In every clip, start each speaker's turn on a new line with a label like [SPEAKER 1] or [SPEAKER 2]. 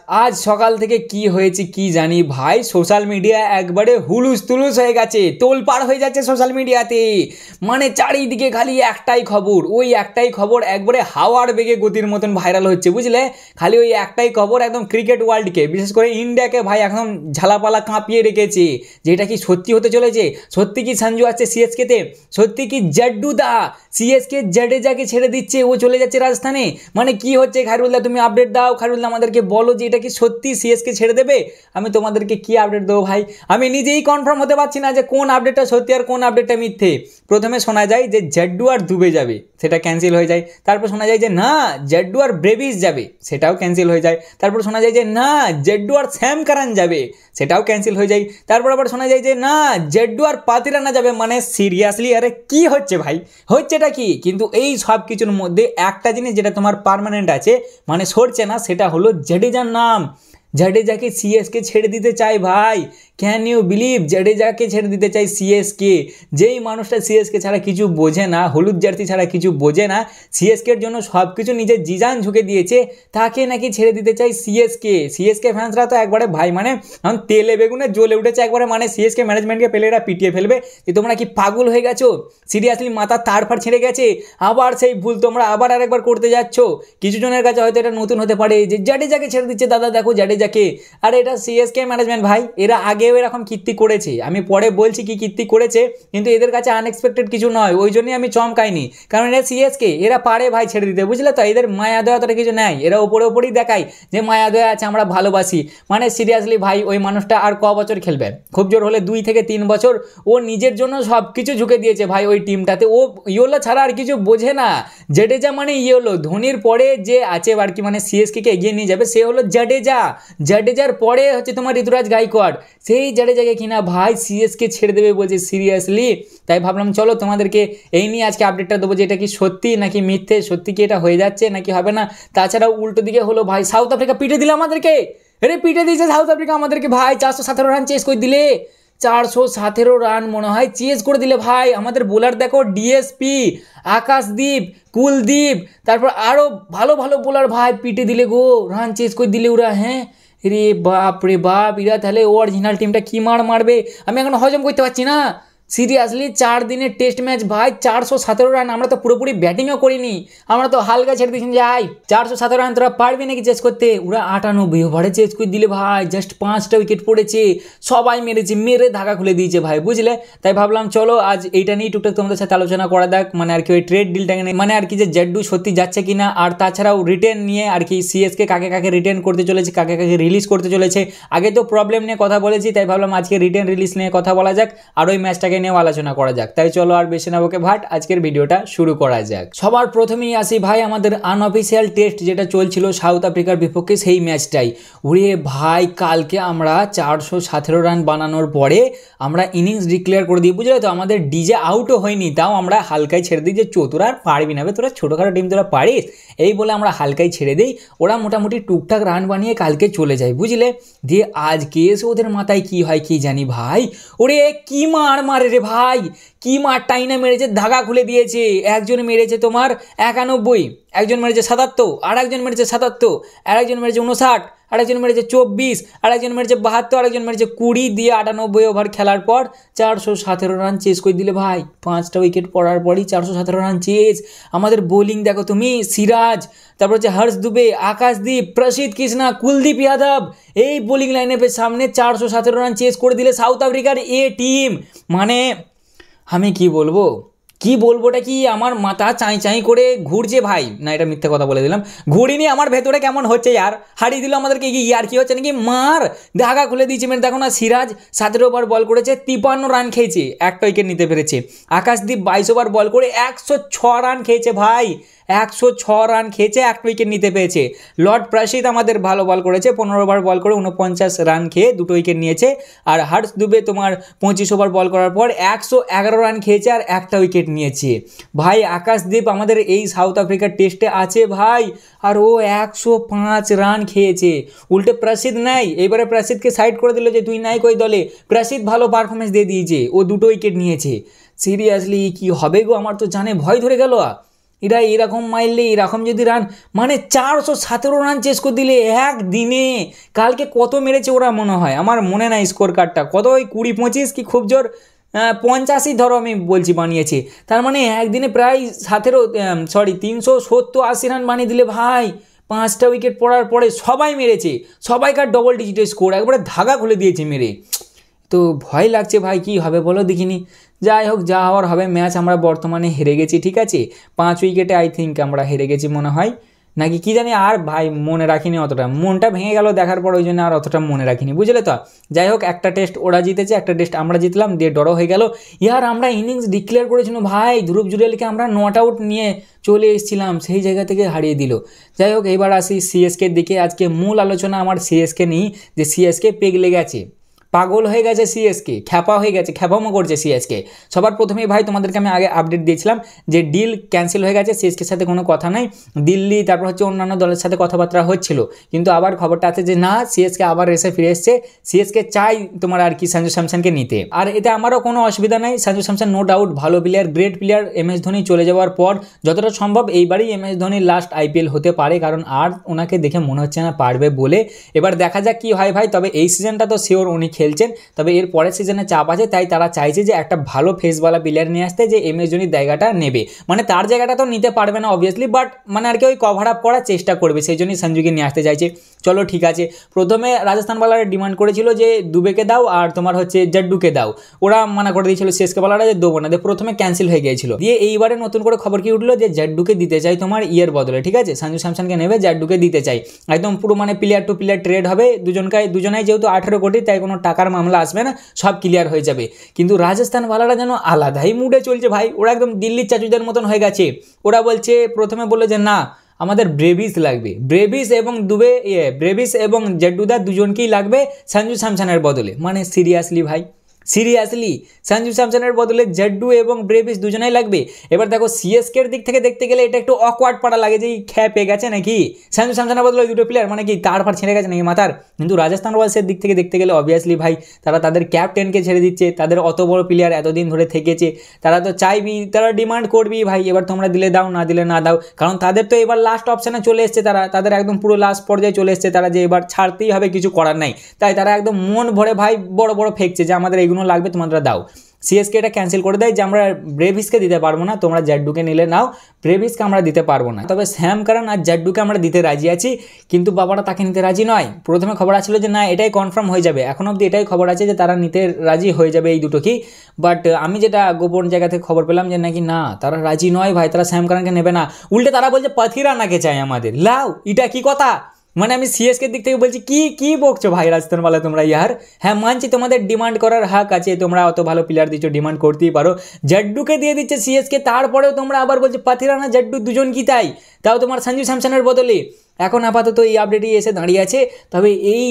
[SPEAKER 1] আজ সকাল থেকে কি হয়েছে কি জানি ভাই, সোশ্যাল মিডিয়া একবারে হুলুস তুলুস হয়ে গেছে, তোলপাড় হয়ে যাচ্ছে সোশ্যাল মিডিয়াতে। মানে চারিদিকে খালি একটাই খবর, ওই একটাই খবর একবারে হাওয়ার বেগে গতির মতন ভাইরাল হচ্ছে, বুঝলে। খালি ওই একটাই খবর একদম ক্রিকেট ওয়ার্ল্ডকে, বিশেষ করে ইন্ডিয়াকে ভাই একদম ঝালাপালা কাঁপিয়ে রেখেছে। যেটা কি সত্যি হতে চলেছে? সত্যি কি সঞ্জু আছে সিএসকেতে? সত্যি কি জাড্ডু দা সিএসকে জাডেজাকে ছেড়ে দিচ্ছে, ও চলে যাচ্ছে রাজস্থানে? মানে কি হচ্ছে খায়রুল্লাহ, তুমি আপডেট দাও। খায়রুল্লাহ আমাদেরকে বলো যে এটা কি সত্যি সিএসকে ছেড়ে দেবে? আমি তোমাদেরকে কি আপডেট দেবো ভাই, আমি নিজেই কনফার্ম হতে পারছি না যে কোন আপডেটটা সত্যি আর কোন আপডেটটা মিথ্যে। প্রথমে শোনা যায় যে জাড্ডু আর দুবে যাবে, সেটা ক্যান্সেল হয়ে যায়। তারপর শোনা যায় যে না জাড্ডু আর ব্রেভিস যাবে, সেটাও ক্যান্সেল হয়ে যায়। তারপর শোনা যায় যে না জাড্ডু আর স্যাম কারান যাবে, সেটাও ক্যান্সেল হয়ে যায়। তারপর আবার শোনা যায় যে না জাড্ডু আর পাতিরানা যাবে। মানে সিরিয়াসলি আরে কি হচ্ছে ভাই, হচ্ছেটা কি? কিন্তু এই সব কিছুর মধ্যে একটা জিনিস যেটা তোমার পার্মানেন্ট আছে, মানে সরছে না, সেটা হলো জাডেজার নাম। জাডেজাকে সিএসকে ছেড়ে দিতে চাই ভাই, ক্যান ইউ বিলিভ? জাডেজাকে ছেড়ে দিতে চাই সিএসকে। যেই মানুষটা সিএসকে ছাড়া কিছু বোঝে না, হলুদ জার্সি ছাড়া কিছু বোঝে না, সিএসকের জন্য সব কিছু নিজের জিজান ঝুঁকে দিয়েছে, তাকে নাকি ছেড়ে দিতে চাই সিএসকে। সিএসকে ফ্যান্সরা তো একবারে ভাই মানে এখন তেলে বেগুনে জ্বলে উঠেছে একবারে, মানে সিএসকে ম্যানেজমেন্টকে পেলে এরা পিটিয়ে ফেলবে যে তোমরা কি পাগল হয়ে গেছো? সিরিয়াসলি মাথা তারফার ছেড়ে গেছে? আবার সেই ভুল তোমরা আবার আরেকবার করতে যাচ্ছ। কিছু জনের কাছে হয়তো এটা নতুন হতে পারে যে জাডেজাকে ছেড়ে দিচ্ছে, দাদা দেখো জাডেজাকে। আরে এটা সিএসকে ম্যানেজমেন্ট ভাই, এরা আগেও এরকম কীর্তি করেছে, আমি পরে বলছি কি কীর্তি করেছে, কিন্তু এদের কাছে আনএক্সপেক্টেড কিছু নয়, ওই জন্যই আমি চমকাইনি। কারণ এরা সিএসকে, এরা পারে ভাই ছেড়ে দিতে, বুঝলে তো। এদের মায়া দয়া তোরা কিছু নেয়, এরা ওপরে ওপরেই দেখায় যে মায়া দয়া আছে, আমরা ভালোবাসি। মানে সিরিয়াসলি ভাই ওই মানুষটা আর ক বছর খেলবে? খুব জোর হলে 2 থেকে 3 বছর। ও নিজের জন্য সব কিছু ঝুঁকে দিয়েছে ভাই ওই টিমটাতে, ও ইয়োলো ছাড়া আর কিছু বোঝে না। জাডেজা মানে ইয়োলো, ধোনির পরে যে আছে আর কি, মানে সিএসকে এগিয়ে নিয়ে যাবে সে হলো জাডেজা। জাডেজার পরে হচ্ছে তোমার ঋতুরাজ গাইকোয়াড়, সেই জাডেজাকে কিনা ভাই সিএসকে ছেড়ে দেবে বলছে সিরিয়াসলি। তাই ভাবলাম চলো তোমাদেরকে এই নিয়ে আজকে আপডেটটা দেবো যে এটা কি সত্যি নাকি মিথ্যে, সত্যি কি এটা হয়ে যাচ্ছে নাকি হবে না। তাছাড়াও উল্টো দিকে হলো ভাই সাউথ আফ্রিকা পিটে দিলে আমাদেরকে, আরে পিটে দিয়েছে সাউথ আফ্রিকা আমাদেরকে ভাই, 417 রান চেস করে দিলে। 417 রান মনে হয় চেস করে দিলে ভাই। আমাদের বোলার দেখো ডিএসপি, আকাশদীপ, কুলদীপ, তারপর আরও ভালো ভালো বোলার ভাই পিটে দিলে গো, রান চেস করে দিলে ওরা। হ্যাঁ রে বাপ রে বাপ, এরা তাহলে অরিজিনাল টিমটা কি মারবে আমি এখন হজম করতে পারছি না। সিরিয়াসলি 4 দিনের টেস্ট ম্যাচ ভাই, 417 রান। আমরা তো পুরোপুরি ব্যাটিংও করিনি, আমরা তো হালকা ছেড়ে দিয়েছি যে আই 417 রান তোরা পারবি নাকি চেস করতে। ওরা 98 ওভারে চেস করে দিলে ভাই, জাস্ট 5টা উইকেট পড়েছে, সবাই মেরেছে, মেরে ধাগা খুলে দিয়েছে ভাই, বুঝলে। তাই ভাবলাম চলো আজ এইটা নিয়ে টুকটাক তোমাদের সাথে আলোচনা করা যাক, মানে আর কি ওই ট্রেড ডিলটাকে নিয়ে, মানে আর কি যে জাড্ডু সত্যি যাচ্ছে কিনা, আর তাছাড়াও রিটেন নিয়ে আর কি সিএসকে কাকে কাকে রিটেন করতে চলেছে, কাকে কাকে রিলিজ করতে চলেছে। আগে তো প্রবলেম নিয়ে কথা বলেছি, তাই ভাবলাম আজকে রিটেন রিলিজ নিয়ে কথা বলা যাক, আর ওই ম্যাচটাকে নিয়ে আলোচনা করা যাক। তাই চলো আর বেশি না বকে ভাট, আজকের ভিডিওটা শুরু করা যাক। সবার প্রথমেই আসি ভাই আমাদের আনঅফিসিয়াল টেস্ট যেটা চলছিল সাউথ আফ্রিকার বিপক্ষে, সেই ম্যাচটাই। ওরে ভাই কালকে আমরা 417 রান বানানোর পরে আমরা ইনিংস ডিক্লেয়ার করে দিই, বুঝলে তো। আমাদের ডিজে আউটও হয়নি, তাও আমরা হালকায় ছেড়ে দিই যে তোরা আর পারবি না, তোরা ছোটোখাটো টিম তোরা পারিস, এই বলে আমরা হালকায় ছেড়ে দিই। ওরা মোটামুটি টুকটাক রান বানিয়ে কালকে চলে যায়, বুঝলে। দিয়ে আজকে এসে ওদের মাথায় কি হয় কি জানি ভাই, ওরে কি মারে রে ভাই, কি মারটাই না মেরেছে, ধাগা খুলে দিয়েছে। একজন মেরেছে তোমার 91, একজন মেরেছে 77, আর একজন মেরেছে 77, আর একজন মেরেছে 59, আর একজন মেরেছে 24, আর একজন মেরেছে 72, আর একজন মেরেছে 20, দিয়ে 98 ওভার খেলার পর 417 রান চেস করে দিলে ভাই। 5টা উইকেট পড়ার পরই 417 রান চেস। আমাদের বোলিং দেখো তুমি, সিরাজ, তারপর হচ্ছে হর্ষ দুবে, আকাশদীপ, প্রসিদ্ধ কৃষ্ণা, কুলদীপ যাদব, এই বোলিং লাইনের সামনে 417 রান চেস করে দিলে সাউথ আফ্রিকার এ টিম। মানে আমি কি বলবোটা কি, আমার মাথা চাই করে ঘুরছে ভাই। না এটা মিথ্যে কথা বলে দিলাম, ঘুরিনি, আমার ভেতরে কেমন হচ্ছে ইয়ার, হারিয়ে দিল আমাদেরকে কি ইয়ার, কি হচ্ছে নাকি, মার ধাগা খুলে দিয়েছে। মানে দেখো না, সিরাজ 17 ওভার বল করেছে, 53 রান খেয়েছে, একটা উইকেট নিতে পেরেছে। আকাশদীপ 22 ওভার বল করে 106 রান খেয়েছে ভাই, 106 রান খেয়েছে, একটা উইকেট নিতে পেরেছে। লর্ড প্রসিদ্ধ আমাদের ভালো বল করেছে, 15 ওভার বল করে 49 রান খেয়ে 2টো উইকেট নিয়েছে। আর হর্ষ দুবে তোমার 25 ওভার বল করার পর 111 রান খেয়েছে আর একটা উইকেট নিয়েছে ভাই। আকাশদীপ আমাদের এই সাউথ আফ্রিকার টেস্টে আছে ভাই, আর ও 105 রান খেয়েছে। উল্টে প্রসিদ্ধ নাই, এবারে প্রসিদ্ধকে সাইড করে দিল যে তুই নাই কই দলে। প্রসিদ্ধ ভালো পারফরমেন্স দিয়ে দিয়েছে, ও 2টো উইকেট নিয়েছে। সিরিয়াসলি কি হবে গো, আমার তো জানে ভয় ধরে গেল। এরা এরকম মারলে এরকম যদি রান মানে 417 রান চেস করে দিলে একদিনে। কালকে কত মেরেছে ওরা মনে হয়, আমার মনে নাই স্কোর কার্ডটা কত, ওই 20-25 কি খুব জোর 85 ধরো আমি বলছি বানিয়েছে। তার মানে একদিনে প্রায় 370-80 রান বানিয়ে দিলে ভাই। 5টা উইকেট পড়ার পরে সবাই মেরেছে, সবাইকার ডবল ডিজিটের স্কোর একবারে ধাগা খুলে দিয়েছে মেরে। তো ভয় লাগছে ভাই, কি হবে বলো দেখিনি। যাই হোক, যা হওয়ার হবে। ম্যাচ আমরা বর্তমানে হেরে গেছি, ঠিক আছে, 5 উইকেটে আই থিঙ্ক আমরা হেরে গেছি মনে হয়, নাকি কি জানি, আর ভাই মনে রাখিনি অতটা, মনটা ভেঙে গেল দেখার পর, ওই জন্য আর অতটা মনে রাখিনি, বুঝলে তো। যাই হোক, একটা টেস্ট ওরা জিতেছে, একটা টেস্ট আমরা জিতলাম, দিয়ে ড্র হয়ে গেল। ইয়ার আমরা ইনিংস ডিক্লেয়ার করেছিলাম ভাই, ধ্রুব জুরেলকে আমরা নট আউট নিয়ে চলে এসেছিলাম, সেই জায়গা থেকে হারিয়ে দিল। যাই হোক, এবার আসি সিএসকের দিকে। আজকে মূল আলোচনা আমার সিএসকে নেই, যে সিএসকে পেগলে গেছে, পাগল হয়ে গেছে সিএসকে, খ্যাপা হয়ে গেছে, খ্যাপামো করছে সিএসকে। সবার প্রথমেই ভাই তোমাদেরকে আমি আগে আপডেট দিয়েছিলাম যে ডিল ক্যান্সেল হয়ে গেছে, সিএসকের সাথে কোনো কথা নাই। দিল্লি তারপর হচ্ছে অন্যান্য দলের সাথে কথাবার্তা হচ্ছিল, কিন্তু আবার খবরটা আছে যে না, সিএসকে আবার রেসে ফিরে এসছে। সিএসকে চাই তোমার আর কি সঞ্জু স্যামসনকে নিতে, আর এতে আমারও কোনো অসুবিধা নেই। সঞ্জু স্যামসন নো ডাউট ভালো player, great player. MS Dhoni চলে যাওয়ার পর যতটা সম্ভব এইবারই এমএস ধোনির লাস্ট আইপিএল হতে পারে, কারণ আর ওনাকে দেখে মনে হচ্ছে না পারবে বলে। এবার দেখা যাক কি হয় ভাই। তবে এই সিজনটা তো শিওর উনি খেলছেন, তবে এর পরের সিজনে চাপ আছে, তাই তারা চাইছে যে একটা ভালো ফেসওয়ালা প্লেয়ার নিয়ে আসতে, যে এমএস ধোনির জায়গাটা নেবে। মানে তার জায়গাটা তো নিতে পারবে না অবভিয়াসলি, বাট মানে আর কি ওই কভার আপ করার চেষ্টা করবে, সেই জন্যই সঞ্জুকে নিয়ে আসতে চাইছে। চলো ঠিক আছে। প্রথমে রাজস্থান বলার ডিমান্ড করেছিল যে দুবেকে দাও আর তোমার হচ্ছে জাড্ডুকে দাও, ওরা মানা করে দিয়েছিল সিএসকে বলারা যে দেবো না, প্রথমে ক্যান্সেল হয়ে গিয়েছিল। দিয়ে এইবারে নতুন করে খবর কি উঠলো যে জাড্ডুকে দিতে চাই তোমার ইয়ের বদলে, ঠিক আছে, সঞ্জু স্যামসনকে নেবে, জাড্ডুকে দিতে চাই। একদম পুরো মানে প্লেয়ার টু প্লেয়ার ট্রেড হবে, দুজনাই যেহেতু 18 কোটি, তাই কোনো টাকার মামলা আসবে না, সব ক্লিয়ার হয়ে যাবে। কিন্তু রাজস্থান ওয়ালারা যেন আলাদাই মুডে চলছে ভাই, ওরা একদম দিল্লির চাচুদের মতন হয়ে গেছে। ওরা বলছে, প্রথমে বললো যে না আমাদের ব্রেভিস লাগবে, ব্রেভিস এবং জাড্ডুদা দুজনকেই লাগবে সঞ্জু স্যামসনের বদলে। মানে সিরিয়াসলি ভাই, সিরিয়াসলি সঞ্জু স্যামসনের বদলে জাড্ডু এবং ব্রেভিস দুজনেই লাগবে। এবার দেখো সিএসকের দিক থেকে দেখতে গেলে এটা একটু অকওয়ার্ড পাড়া লাগে যে খ্যাপ পেয়ে গেছে নাকি, সঞ্জু স্যামসনের বদলে দুটো প্লেয়ার, মানে কি তার ফার ছেড়ে গেছে নাকি মাথার। কিন্তু রাজস্থান রয়্যালসের দিক থেকে দেখতে গেলে অবভিয়াসলি ভাই তারা তাদের ক্যাপ্টেনকে ছেড়ে দিচ্ছে, তাদের অত বড় প্লেয়ার এতদিন ধরে থেকেছে, তারা তো চাইবি, তারা ডিমান্ড করবি ভাই, এবার তোমরা দিলে দাও, না দিলে না দাও, কারণ তাদের তো এবার লাস্ট অপশানে চলে এসছে, তাদের একদম পুরো লাস্ট পর্যায়ে চলে এসছে তারা, যে এবার ছাড়তেই হবে, কিছু করার নাই। তাই তারা একদম মন ভরে ভাই বড় বড় ফেকছে যে আমাদের এইগুলো লাগবে, তোমরা দাও। সিএসকে এটা ক্যান্সেল করে দেয় যে আমরা ব্রেভিসকে দিতে পারবো না, তোমরা জাড্ডুকে নিলে নাও, ব্রেভিসকে আমরা দিতে পারবো না। তবে স্যাম কারণ আর জাড্ডুকে আমরা দিতে রাজি আছি, কিন্তু বাবারা তাকে নিতে রাজি নয়। প্রথমে খবর আসছিল যে না এটাই কনফার্ম হয়ে যাবে, এখন অবধি এটাই খবর আছে যে তারা নিতে রাজি হয়ে যাবে এই দুটো কি, বাট আমি যেটা গোপন জায়গা থেকে খবর পেলাম যে নাকি না তারা রাজি নয় ভাই, তারা স্যাম কারণকে নেবে না, উল্টে তারা বলছে পাথিরানাকে চাই আমাদের। লাও, এটা কি কথা, মানে আমি সিএসকে দিক থেকে বলছি কি বকছো ভাই রাজস্থান বলে তোমরা ইয়ার। হ্যাঁ মানছি তোমাদের ডিমান্ড করার হাক আছে, তোমরা অত ভালো প্লেয়ার দিচ্ছ, ডিমান্ড করতেই পারো, জাড্ডুকে দিয়ে দিচ্ছে সিএসকে, তারপরেও তোমরা আবার বলছো পাথিরানা জাড্ডু দুজন কি তাই, তাও তোমার সঞ্জু স্যামসনের বদলে। এখন আপাতত এই আপডেটই এসে দাঁড়িয়ে আছে। তবে এই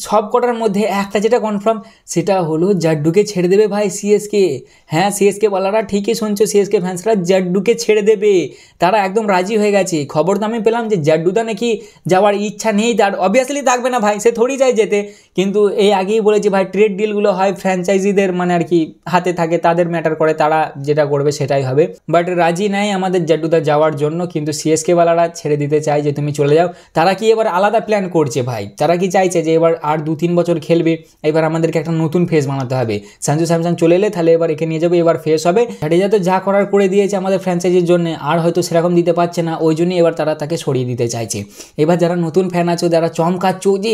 [SPEAKER 1] সব কটার মধ্যে একটা যেটা কনফার্ম, সেটা হলো জাড্ডুকে ছেড়ে দেবে ভাই সিএসকে। হ্যাঁ সিএসকে বলারা ঠিকই শুনছো, সিএসকে ফ্যান্সরা জাড্ডুকে ছেড়ে দেবে, তারা একদম রাজি হয়ে গেছে। খবর তো আমি পেলাম যে জাড্ডুদা নাকি যাওয়ার ইচ্ছা নেই তার, অবভিয়াসলি থাকবে না ভাই, সে থোড়ি যায় যেতে, কিন্তু এই আগেই বলেছি ভাই ট্রেড ডিলগুলো হয় ফ্র্যাঞ্চাইজিদের মানে আর কি হাতে থাকে, তাদের ম্যাটার করে, তারা যেটা করবে সেটাই হবে। বাট রাজি নাই আমাদের জাড্ডুদা যাওয়ার জন্য, কিন্তু সিএসকে ওয়ালারা ছেড়ে দিতে চায় যে তুমি চলে যাও। তারা কি এবার আলাদা প্ল্যান করছে ভাই, তারা কি চাইছে যে এবার আর 2-3 বছর খেলবে, এবার আমাদেরকে একটা নতুন ফেস বানাতে হবে, সঞ্জু স্যামসন চলে এলে তাহলে এবার একে নিয়ে যাবে, এবার ফেস হবে। জাডেজা তো যা করার করে দিয়েছে আমাদের ফ্র্যাঞ্চাইজির জন্য, আর হয়তো সেরকম দিতে পারছে না, ওই জন্যই এবার তারা তাকে সরিয়ে দিতে চাইছে। এবার যারা নতুন ফ্যান আছো, যারা চমকাচ্ছ যে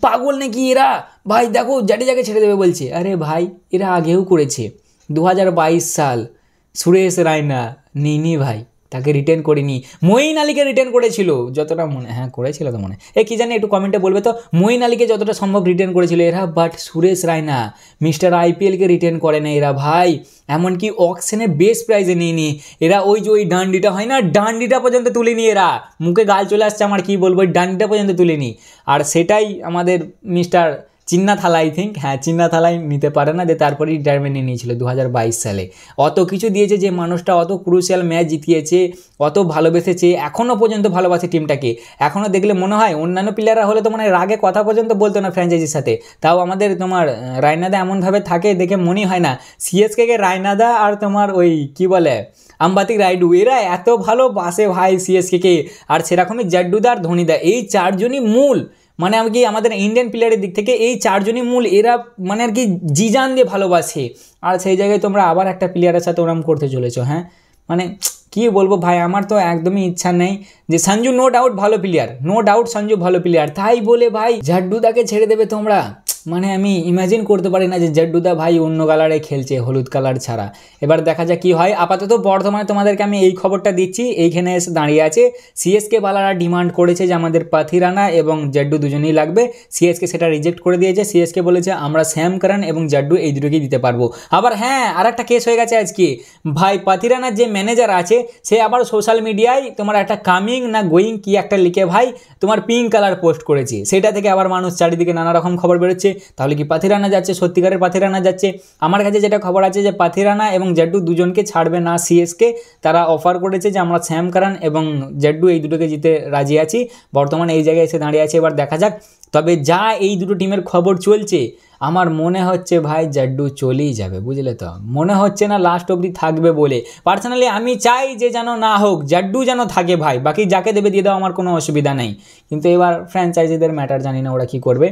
[SPEAKER 1] পাগল নাকি এরা, ভাই দেখো জাডেজাকে ছেড়ে দেবে বলছে, আরে ভাই এরা আগেও করেছে, 2022 সাল সুরেশ রায়না নিনি ভাই, তাকে রিটেন করিনি, মঈন আলীকে রিটেন করেছিল যতটা মনে, হ্যাঁ করেছিল তো মনে, কি জানি একটু কমেন্টে বলবে তো, মঈন আলীকে যতটা সম্ভব রিটেন করেছিল এরা, বাট সুরেশ রায়না মিস্টার আইপিএলকে রিটেন করে না এরা ভাই, এমনকি অকশনে বেস্ট প্রাইজে নিয়ে এরা, ওই যে ওই ডান্ডিটা হয় না, ডান্ডিটা পর্যন্ত তুলেনি এরা, মুখে গাল চলে আসছে আমার, কি বলবো, ওই ডান্ডিটা পর্যন্ত তুলেনি। আর সেটাই আমাদের মিস্টার চিন্না থালা আই থিঙ্ক, হ্যাঁ চিন্না থালাই নিতে পারে না, যে তারপরে রিটায়ারমেন্ট নিয়েছিল 2022 সালে। অত কিছু দিয়েছে যে মানুষটা, অত ক্রুশিয়াল ম্যাচ জিতিয়েছে, অত ভালোবেসেছে, এখনও পর্যন্ত ভালোবাসে টিমটাকে। এখনও দেখলে মনে হয় অন্যান্য প্লেয়াররা হলে তো মানে রাগে কথা পর্যন্ত বলতো না ফ্র্যাঞ্চাইজির সাথে, তাও আমাদের তোমার রায়নাদা এমনভাবে থাকে দেখে মনেই হয় না। সিএসকে রায়নাদা আর তোমার ওই কি বলে আম্বাতি রাইডু, এরা এত ভালোবাসে ভাই সিএসকে। আর সেরকমই জাড্ডুদা আর ধোনিদা, এই চারজনই মূল, মানে আর কি আমাদের ইন্ডিয়ান প্লেয়ারের দিক থেকে এই চারজনই মূল। এরা মানে আর কি জিজান দিয়ে ভালোবাসে। আর সেই জায়গায় তোমরা আবার একটা প্লেয়ারের সাথে ওরম করতে চলেছো। হ্যাঁ মানে কী বলবো ভাই, আমার তো একদমই ইচ্ছা নেই। যে সঞ্জু নো ডাউট ভালো প্লেয়ার, নো ডাউট সঞ্জু ভালো প্লেয়ার, তাই বলে ভাই জাড্ডুদাকে ছেড়ে দেবে তোমরা? মানে আমি ইমাজিন করতে পারি না যে জাড্ডুদা ভাই অন্য কালারে খেলছে, হলুদ কালার ছাড়া। এবার দেখা যাক কী হয়। আপাতত বর্ধমানে তোমাদেরকে আমি এই খবরটা দিচ্ছি, এইখানে এসে দাঁড়িয়ে আছে। সিএসকে বালারা ডিমান্ড করেছে যে আমাদের পাথিরানা এবং জাড্ডু দুজনেই লাগবে, সিএসকে সেটা রিজেক্ট করে দিয়েছে। সিএসকে বলেছে আমরা স্যাম কারান এবং জাড্ডু এই দুটোকেই দিতে পারবো। আবার হ্যাঁ, আর একটা কেস হয়ে গেছে আজকে ভাই, পাথিরানার যে ম্যানেজার আছে সে আবার সোশ্যাল মিডিয়ায় তোমার একটা কামিং না গোয়িং কি একটা লিখে ভাই তোমার পিঙ্ক কালার পোস্ট করেছে, সেটা থেকে আবার মানুষ চারিদিকে নানা রকম খবর বেরোচ্ছে। তাহলে কি পাথিরানা যাচ্ছে, সত্যিকারের পাথিরানা যাচ্ছে? আমার কাছে যেটা খবর আছে যে পাথিরানা এবং জাড্ডু দুজনকে ছাড়বে না সিএসকে, তারা অফার করেছে যে আমরা স্যাম কারান এবং জাড্ডু এই দুটোকে জিতে রাজি আছি। বর্তমানে এই জায়গায় এসে দাঁড়িয়ে আছে, এবার দেখা যাক। তবে যা এই দুটো টিমের খবর চলছে, আমার মনে হচ্ছে ভাই জাড্ডু চলেই যাবে, বুঝলে তো? মনে হচ্ছে না লাস্ট অবধি থাকবে বলে। পার্সোনালি আমি চাই যে যেন না হোক, জাড্ডু যেন থাকে ভাই, বাকি যাকে দেবে দিয়ে দাও, আমার কোনো অসুবিধা নেই। কিন্তু এবার ফ্র্যাঞ্চাইজিদের ম্যাটার, জানি না ওরা কী করবে।